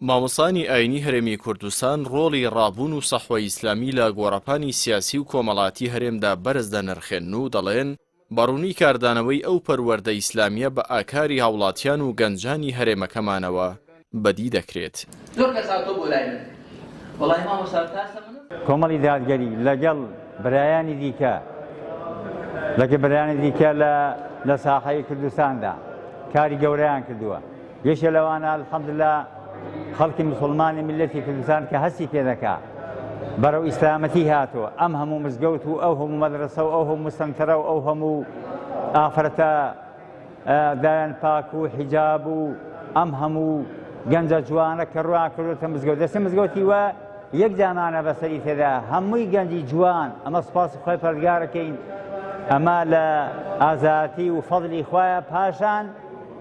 مامۆسانی ئاینی هەرێمی کوردستان ڕۆڵی ڕابوون و سەحوە ئیسلامی لە گۆڕەپانی سیاسی و کۆمەڵاتی هەرێمدا بەرز دەنرخێن و دەڵێن بەڕوونی کاردانەوەی ئەو پەروەردە ئیسلامیە بە ئاکاری هاوڵاتیان و گەنجانی هەرێمەکەمانەوە بەدی دەکرێت. کۆمەڵی دادگەری لەگەڵ برایانی دیکە لە ساحەی کوردستاندا کاری گەورەیان کردووە. یەکێ لەوانە الحەمدوللا خەڵکی موسڵمانی میلەتی کوردستان کە هەستی پێ دەکا بەرەو ئیسلامەتی هاتووە. ئەم هەموو مزگەوت و ئەو هەموو مەدرسە و ئەو هەموو سەنتەرە و ئەو هەموو ئافرەتە دایان پاک و حیجاب و ئەم هەموو گەنجە جوانە کە ڕوان کردوتە مزگەوت. دەستی مزگەوتی وە یەک جامانە بەسەری تێدا هەمووی گەنجی جوان. ئەمە سوپاسی خۆی پەروەردگارەکەین. ئەمە لە ئازادی و فەضلی خۆیە. پاشان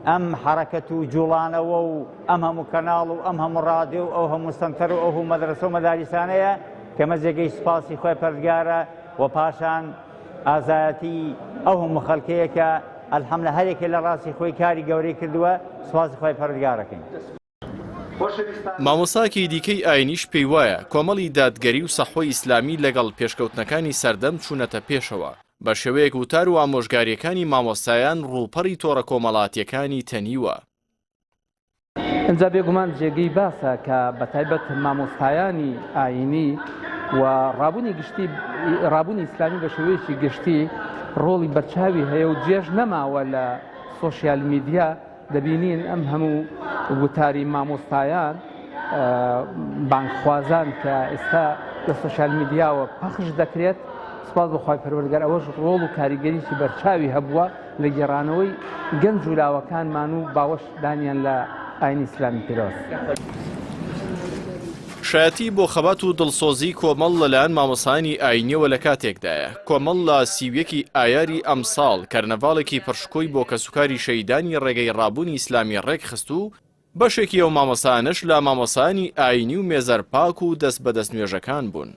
ئەم حرەکەت و جوڵانەوە و ئەم هەموو کەناڵ و ئەم هەموو ڕادیۆ و ئەو هەموو سەنتەر و ئەو هەموو مەدرسە و مەداریسانەیە کە مەجێگەی سوپاسی خۆی پەروەردگارە و پاشان ئازادی ئەو هەموو خەڵکەیە کە ئەلحەمدوللا هەرێکێ لە ڕاستی خۆی کاری گەورەی کردووە سوپاسی خۆی پەروەردگارەکەین. مامۆساکی دیکەی ئاینیش پێی وایە کۆمەڵی دادگەری و سەحوەی ئیسلامی لەگەڵ پێشکەوتنەکانی سەردەم چوونەتە پێشەوە بە شێوەیەک وتار و ئامۆژگاریەکانی مامۆستایان ڕووپەڕی تۆڕە کۆمەڵاتیەکانی تەنیوە. ئەنجا بێگومان جێگەی باسە کە بەتایبەت مامۆستایانی ئاینی و ڕابوونی ئیسلامی بە شێوەیەکی گشتی ڕۆڵی بەرچاوی هەیە و جێژ نەماوە لە سۆشیال میدیا دەبینین ئەم هەموو وتاری مامۆستایان بانکخوازان کە ئێستا لە سۆشیال میدیاوە پەخش دەکرێت. سوپاس بەخوای پەروەردگار ئەوەش ڕۆڵ و کاریگەریی بەرچاوی هەبووە لە گێڕانەوەی گەنج و لاوەکانمان و باوەش دانیان لە ئاینی ئیسلامی پێرەوە. شایەتی بۆ خەبات و دڵسۆزی کۆمەڵ لەلایەن مامۆسانی ئاینیەوە لە کاتێکدایە. کۆمەڵ لە سیویەکی ئایاری ئەمساڵ کەرنەڤاڵێکی پڕشکۆی بۆ کەسوکاری شەیدانی ڕێگەی ڕابوونی ئیسلامی ڕێکخست و بەشێکی ئەو مامۆسانش لە مامۆسانی ئاینی و مێزەر پاک و دەست بەدەست نوێژەکان بوون.